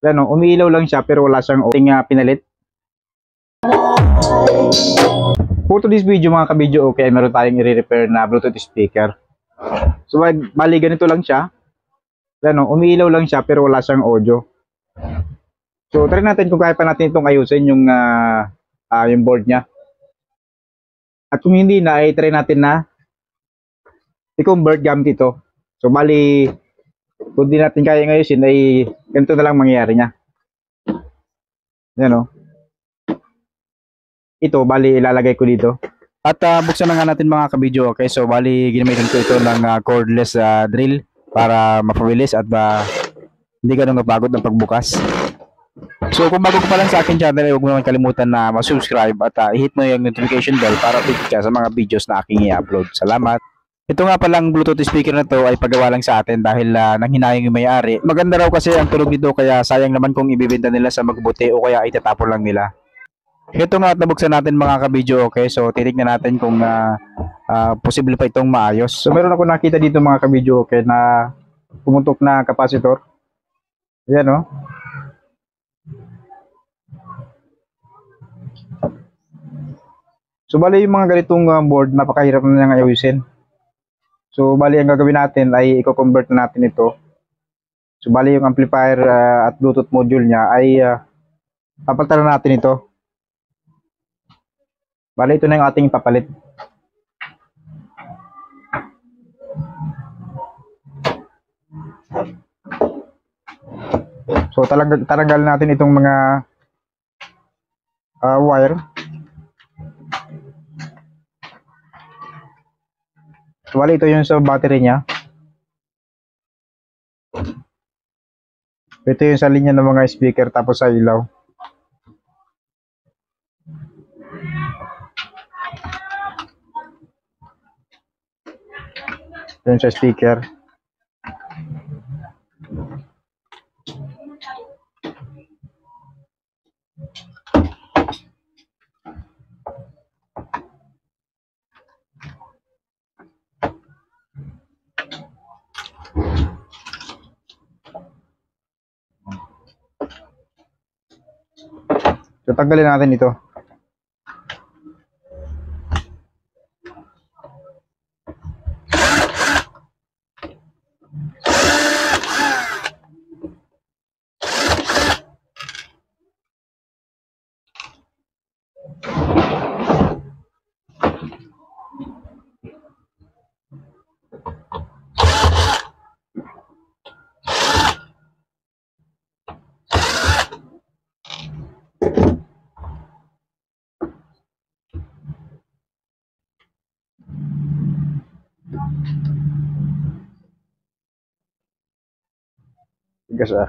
Yan o, umiilaw lang siya pero wala siyang pinalit. For today's video mga kabidyo, okay, meron tayong i-repair na Bluetooth speaker. So bali ganito lang siya. Yan o, umiilaw lang siya pero wala siyang audio. So try natin kung kaya pa natin itong ayusin yung board niya. At kung hindi na, ay try natin na i-convert gamit ito. So bali, kung di natin kaya ayusin, ay ganito na lang mangyayari niya. Yan o. Ito, bali ilalagay ko dito. At buksan na nga natin mga kabidyo. Okay, so bali ginamitan ko ito ng cordless drill para mapabilis at hindi ganun mapagod ng pagbukas. So kung bago ka pa lang sa akin channel, huwag mo naman kalimutan na mag-subscribe at i-hit mo yung notification bell para update ka sa mga videos na aking i-upload. Salamat! Ito nga palang Bluetooth speaker na to ay pagawa lang sa atin dahil nanghinayang yung may-ari. Maganda raw kasi ang tunog nito kaya sayang naman kung ibibenta nila sa magbuti o kaya itatapon lang nila. Ito nga at nabuksan natin mga kabidyo, okay? So titignan natin kung posible pa itong maayos. So meron ako nakita dito mga kabidyo, okay, na pumutok na kapasitor. Ayan o. So bali yung mga ganitong board, napakahirap na niyang ayusin. So bali ang gagawin natin ay i-convert na natin ito. So bali yung amplifier at Bluetooth module niya ay papalitan na natin ito. Bali ito na yung ating papalit. So talanggal natin itong mga wire. So bali ito yung sa battery niya. Ito yung sa linya ng mga speaker tapos sa ilaw. Yun sa speaker. So tanggalin natin ito. Tigas ah.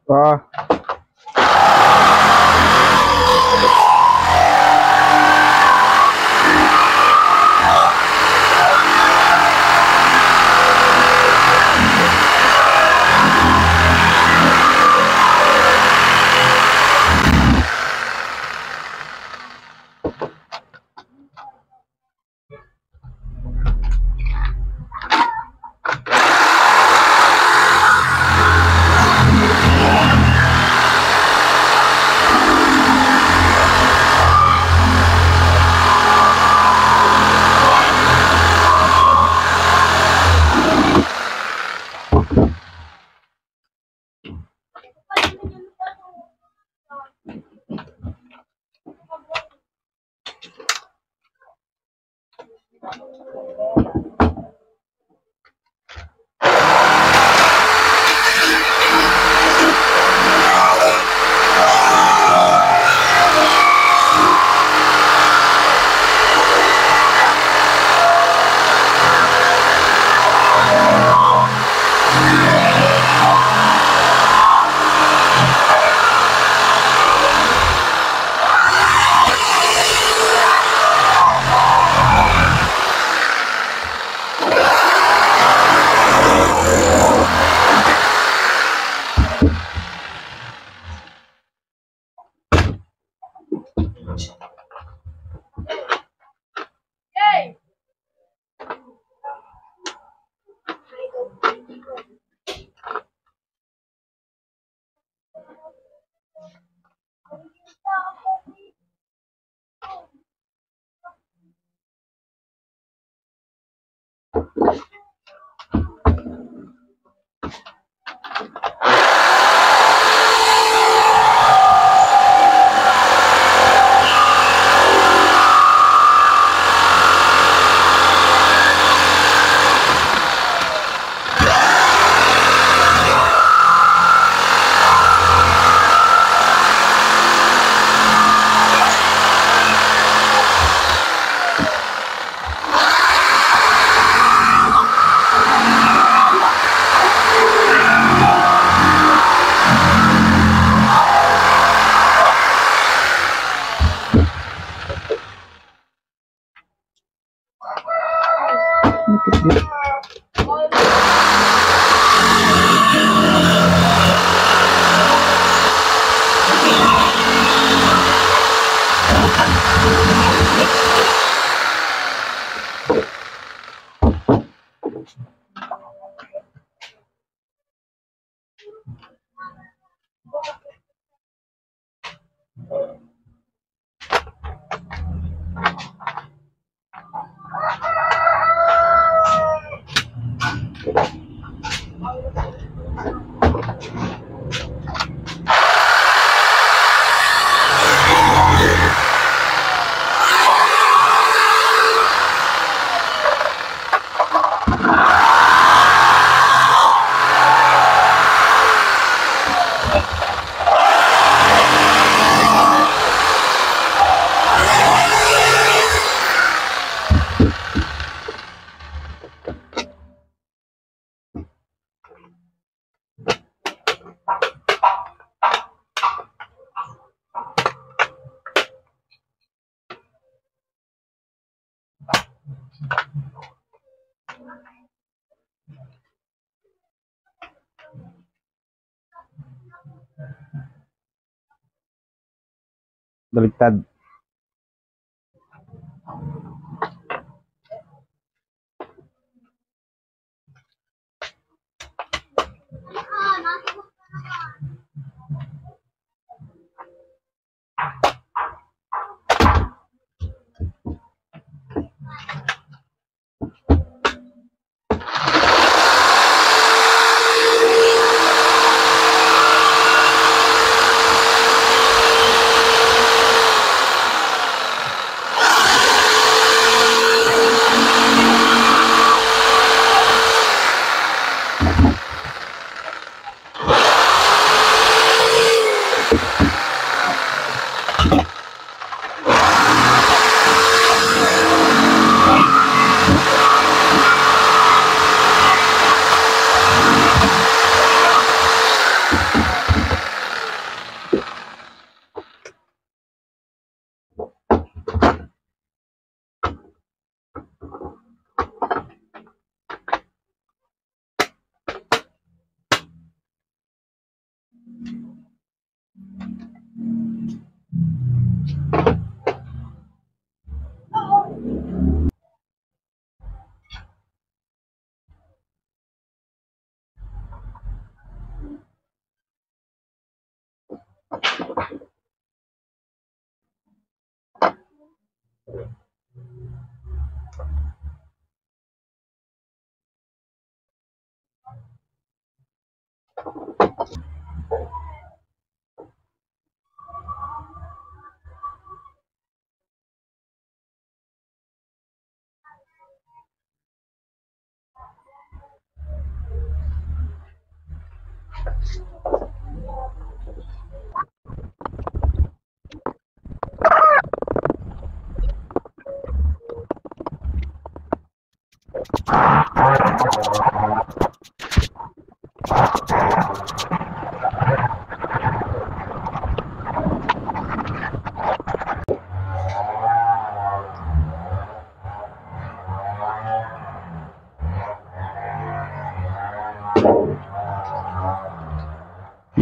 Ah, Baliktad.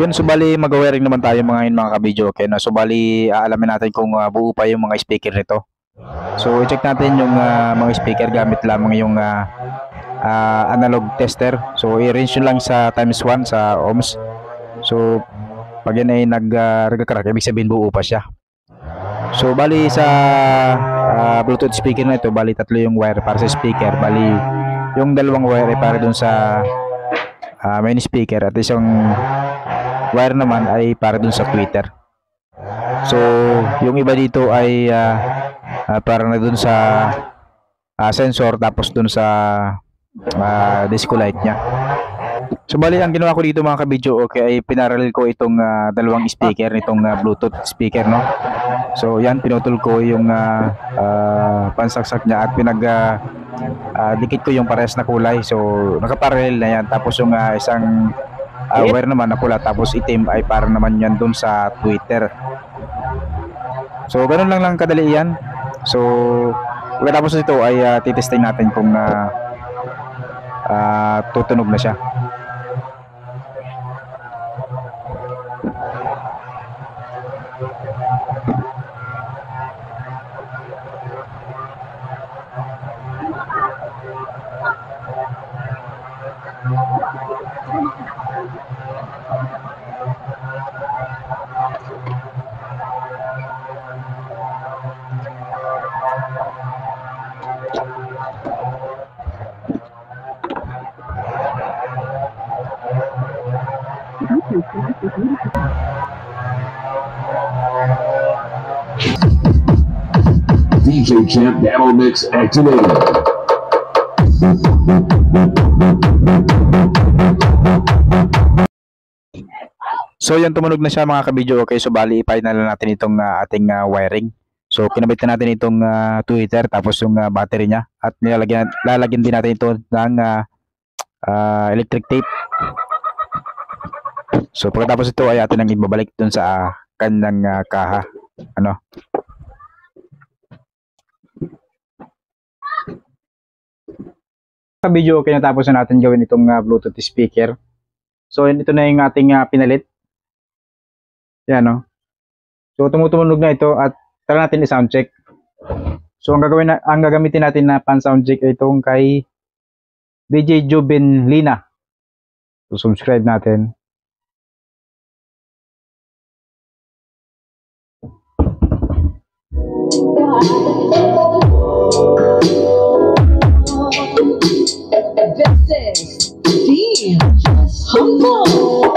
Yun, subali mag-wiring naman tayo mga kabidyo. Okay, no? Subali aalamin natin kung buo pa yung mga speaker nito. So, i-check natin yung mga speaker gamit lamang yung analog tester. So, i-range yun lang sa times 1 sa ohms. So, pag yan ay nag-crack, ibig sabihin buo pa siya. So, bali sa Bluetooth speaker na ito, bali tatlo yung wire para sa speaker. Bali, yung dalawang wire ay para dun sa main speaker at isang wire naman ay para dun sa tweeter. So, yung iba dito ay para na dun sa sensor tapos dun sa disco light nya. So, bali ang ginawa ko dito mga kabidyo, okay, ay pinarallel ko itong dalawang speaker nitong Bluetooth speaker, no? So, yan, pinutol ko yung pansaksak nya at dikit ko yung parehas na kulay. So, nakaparallel na yan. Tapos yung isang wire naman na pula tapos itim ay para naman yan dun sa Twitter. So, ganun lang kadali yan. So, pagkatapos nito ay titesting natin kung tutunog na siya. DJ Champ Battle Mix activated. So yan, tumunog na siya mga kabidyo. Okay, so bali i-final na natin itong ating wiring. So kinabit na natin itong tweeter tapos yung battery niya at lalagyan din natin ito ng electric tape. So pagkatapos ito ay atin nang ibabalik dun sa kanyang kaha. Ano? Kabidyo, okay, natapos na natin gawin itong Bluetooth speaker. So ito na yung ating pinalit. Yan, no? So tumutumunog na ito at tara natin i-sound check. So ang gagamitin natin na pan-sound check ay itong kay DJ Jubin Lina. So subscribe natin. This is Steve Humble.